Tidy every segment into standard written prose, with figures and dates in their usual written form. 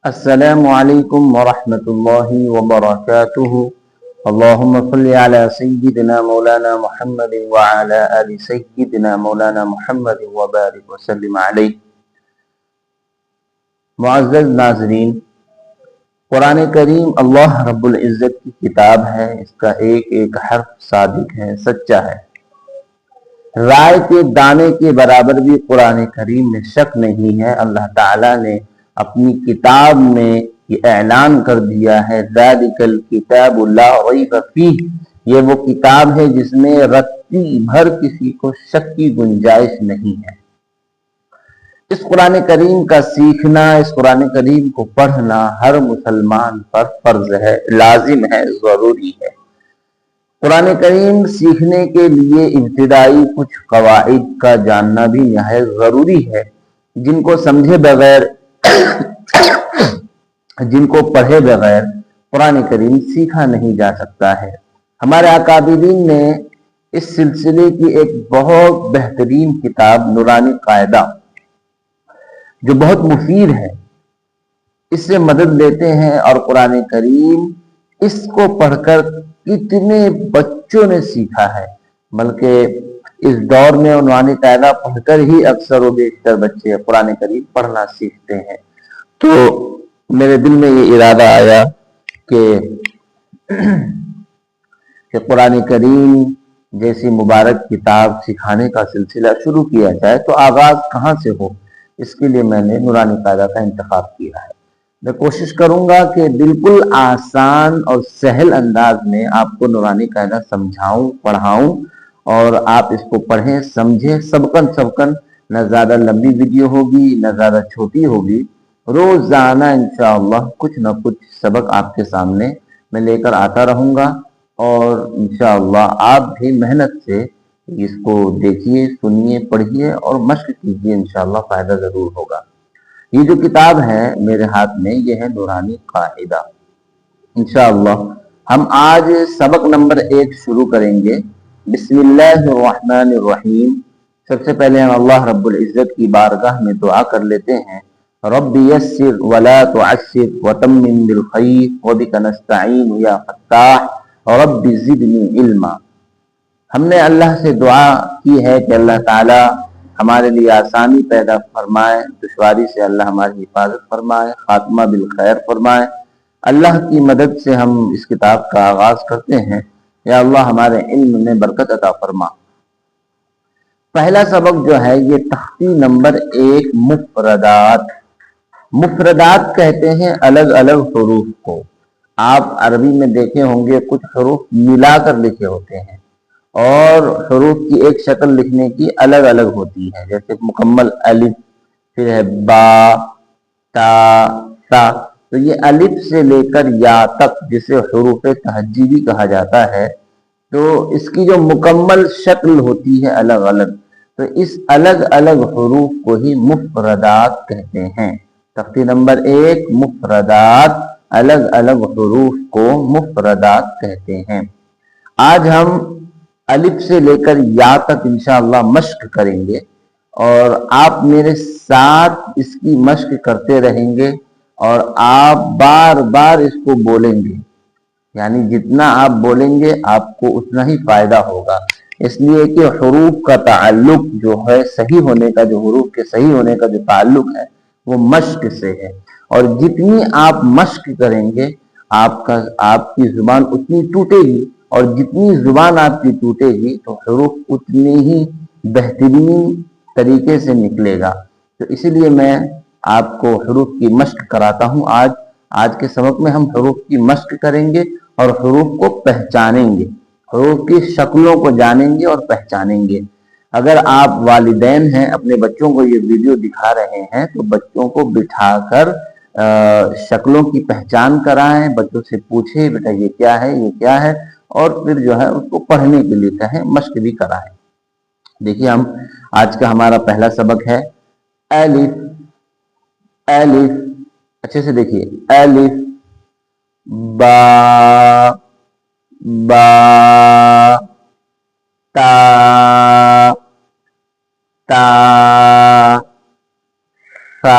السلام علیکم ورحمۃ اللہ وبرکاتہ۔ اللہم صل علی سیدنا مولانا محمد وعلی آل سیدنا مولانا محمد وبارک وسلم علیہ۔ معزز ناظرین، قرآن کریم اللہ رب العزت کی کتاب ہے، اس کا ایک ایک حرف صادق ہے، سچا ہے۔ رائے کے دانے کے برابر بھی قرآن کریم میں شک نہیں ہے۔ اللہ تعالیٰ نے اپنی کتاب میں یہ اعلان کر دیا ہے، ذالک الکتاب لا ریب فیہ، یہ وہ کتاب ہے جس میں رتی بھر کسی کو شک کی گنجائش نہیں ہے۔ اس قرآن کریم کا سیکھنا، اس قرآن کریم کو پڑھنا ہر مسلمان پر فرض ہے، لازم ہے، ضروری ہے۔ قرآن کریم سیکھنے کے لیے ابتدائی کچھ قواعد کا جاننا بھی نہایت ضروری ہے، جن کو سمجھے بغیر جن کو پڑھے بغیر قرآن کریم سیکھا نہیں جا سکتا ہے۔ ہمارے اکابرین نے اس سلسلے کی ایک بہت بہترین کتاب نورانی قاعدہ، جو بہت مفید ہے، اس سے مدد لیتے ہیں، اور قرآن کریم اس کو پڑھ کر کتنے بچوں نے سیکھا ہے، بلکہ اس دور میں عنوانی قاعدہ پڑھ کر ہی اکثر و بیشتر بچے قرآن کریم پڑھنا سیکھتے ہیں۔ تو میرے دل میں یہ ارادہ آیا کہ قرآن کریم جیسی مبارک کتاب سکھانے کا سلسلہ شروع کیا جائے، تو آغاز کہاں سے ہو، اس کے لیے میں نے نورانی قاعدہ کا انتخاب کیا ہے۔ میں کوشش کروں گا کہ بالکل آسان اور سہل انداز میں آپ کو نورانی قاعدہ سمجھاؤں، پڑھاؤں، اور آپ اس کو پڑھیں، سمجھیں، سبقن نہ زیادہ لمبی ویڈیو ہوگی نہ زیادہ چھوٹی ہوگی۔ روزانہ انشاءاللہ کچھ نہ کچھ سبق آپ کے سامنے میں لے کر آتا رہوں گا، اور انشاءاللہ آپ بھی محنت سے اس کو دیکھیے، سنیے، پڑھیے اور مشق کیجیے، انشاءاللہ فائدہ ضرور ہوگا۔ یہ جو کتاب ہے میرے ہاتھ میں، یہ ہے نورانی قاعدہ۔ انشاءاللہ ہم آج سبق نمبر 1 شروع کریں گے۔ بسم اللہ الرحمن الرحیم۔ سب سے پہلے ہم اللہ رب العزت کی بارگاہ میں دعا کر لیتے ہیں، رب یسر ولا تعسر وتمم بالخیر وبک نستعین یا فتاح رب زدنی علما۔ ہم نے اللہ سے دعا کی ہے کہ اللہ تعالی ہمارے لیے آسانی پیدا فرمائے، دشواری سے اللہ ہماری حفاظت فرمائے، خاتمہ بالخیر فرمائے۔ اللہ کی مدد سے ہم اس کتاب کا آغاز کرتے ہیں۔ یا اللہ ہمارے علم میں برکت عطا فرما۔ پہلا سبق جو ہے یہ تختی نمبر 1، مفردات۔ مفردات کہتے ہیں الگ الگ حروف کو۔ آپ عربی میں دیکھے ہوں گے کچھ حروف ملا کر لکھے ہوتے ہیں، اور حروف کی ایک شکل لکھنے کی الگ الگ ہوتی ہے، جیسے مکمل الف، پھر ہے با، تا، تا۔ تو یہ الف سے لے کر یا تک، جسے حروف تہجیبی کہا جاتا ہے، تو اس کی جو مکمل شکل ہوتی ہے الگ الگ، تو اس الگ الگ حروف کو ہی مفردات کہتے ہیں۔ تختی نمبر 1، مفردات، الگ الگ حروف کو مفردات کہتے ہیں۔ آج ہم الف سے لے کر یا تک انشاءاللہ مشق کریں گے، اور آپ میرے ساتھ اس کی مشق کرتے رہیں گے، اور آپ بار بار اس کو بولیں گے، یعنی جتنا آپ بولیں گے آپ کو اتنا ہی فائدہ ہوگا، اس لیے کہ حروف کا تعلق جو ہے صحیح ہونے کا، جو حروف کے صحیح ہونے کا جو تعلق ہے وہ مشق سے ہے، اور جتنی آپ مشق کریں گے آپ کی زبان اتنی ٹوٹے گی، اور جتنی زبان آپ کی ٹوٹے گی تو حروف اتنی ہی بہترین طریقے سے نکلے گا۔ تو اسی لیے میں آپ کو حروف کی مشق کراتا ہوں۔ آج کے سبق میں ہم حروف کی مشق کریں گے اور حروف کو پہچانیں گے، حروف کی شکلوں کو جانیں گے اور پہچانیں گے۔ اگر آپ والدین ہیں، اپنے بچوں کو یہ ویڈیو دکھا رہے ہیں، تو بچوں کو بٹھا کر شکلوں کی پہچان کرائیں، بچوں سے پوچھیں بیٹا یہ کیا ہے، یہ کیا ہے، اور پھر جو ہے اس کو پڑھنے کے لیے کہیں، مشق بھی کرائیں۔ دیکھیے آج کا ہمارا پہلا سبق ہے الف۔ الف اچھے سے دیکھیے، الف، با، با، تا، تا، ثا،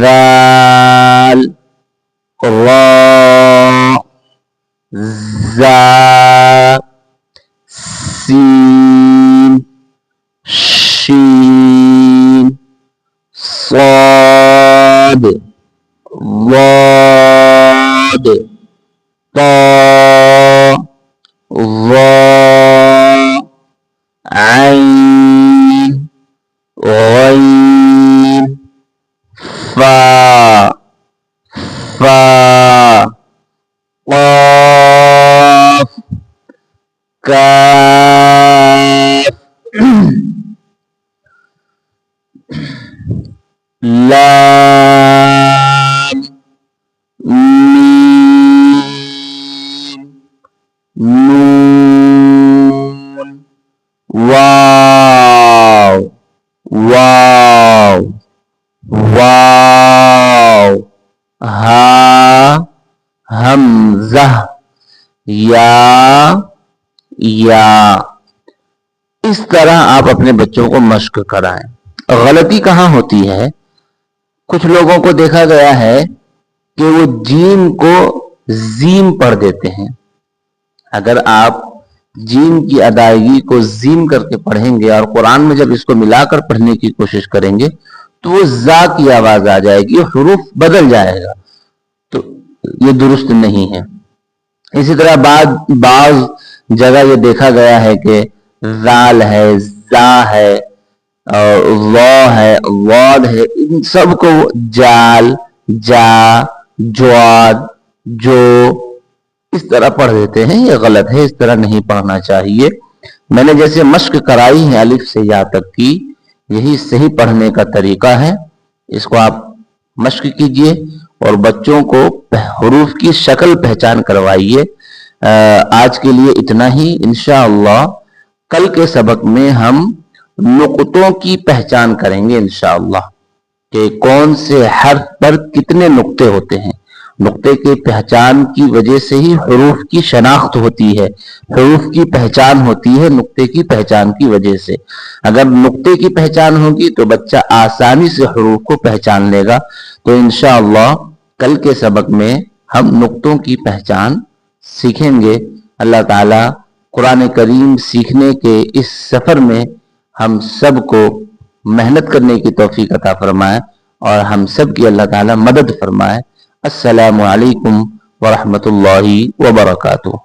ذال, را، زا، سین، شین، صاد، ضاد، طا، ظا، عین، غین، فا، فا، قاف، کاف، لام، میم، نون، واو، واو، واو، ہا، حمزہ، یا۔ اس طرح آپ اپنے بچوں کو مشق کرائیں۔ غلطی کہاں ہوتی ہے؟ کچھ لوگوں کو دیکھا گیا ہے کہ وہ جیم کو زیم پڑھ دیتے ہیں۔ اگر آپ جیم کی ادائیگی کو زیم کر کے پڑھیں گے اور قرآن میں جب اس کو ملا کر پڑھنے کی کوشش کریں گے تو وہ زا کی آواز آ جائے گی، حروف بدل جائے گا، تو یہ درست نہیں ہے۔ اسی طرح بعض جگہ یہ دیکھا گیا ہے کہ ذال ہے، زا ہے، وا ہے، واد ہے، ان سب کو جال، جا، جواد، جو اس طرح پڑھ دیتے ہیں۔ یہ غلط ہے، اس طرح نہیں پڑھنا چاہیے۔ میں نے جیسے مشق کرائی ہے الف سے یا تک کی، یہی صحیح پڑھنے کا طریقہ ہے۔ اس کو آپ مشق کیجئے اور بچوں کو حروف کی شکل پہچان کروائیے۔ آج کے لیے اتنا ہی۔ انشاءاللہ کل کے سبق میں ہم نقطوں کی پہچان کریں گے انشاءاللہ، کہ کون سے حرف پر کتنے نقطے ہوتے ہیں۔ نقطے کی پہچان کی وجہ سے ہی حروف کی شناخت ہوتی ہے، حروف کی پہچان ہوتی ہے نقطے کی پہچان کی وجہ سے۔ اگر نقطے کی پہچان ہوگی تو بچہ آسانی سے حروف کو پہچان لے گا۔ تو انشاءاللہ کل کے سبق میں ہم نقطوں کی پہچان سیکھیں گے۔ اللہ تعالی قرآن کریم سیکھنے کے اس سفر میں ہم سب کو محنت کرنے کی توفیق عطا فرمائے اور ہم سب کی اللہ تعالی مدد فرمائے۔ السلام علیکم ورحمۃ اللہ وبرکاتہ۔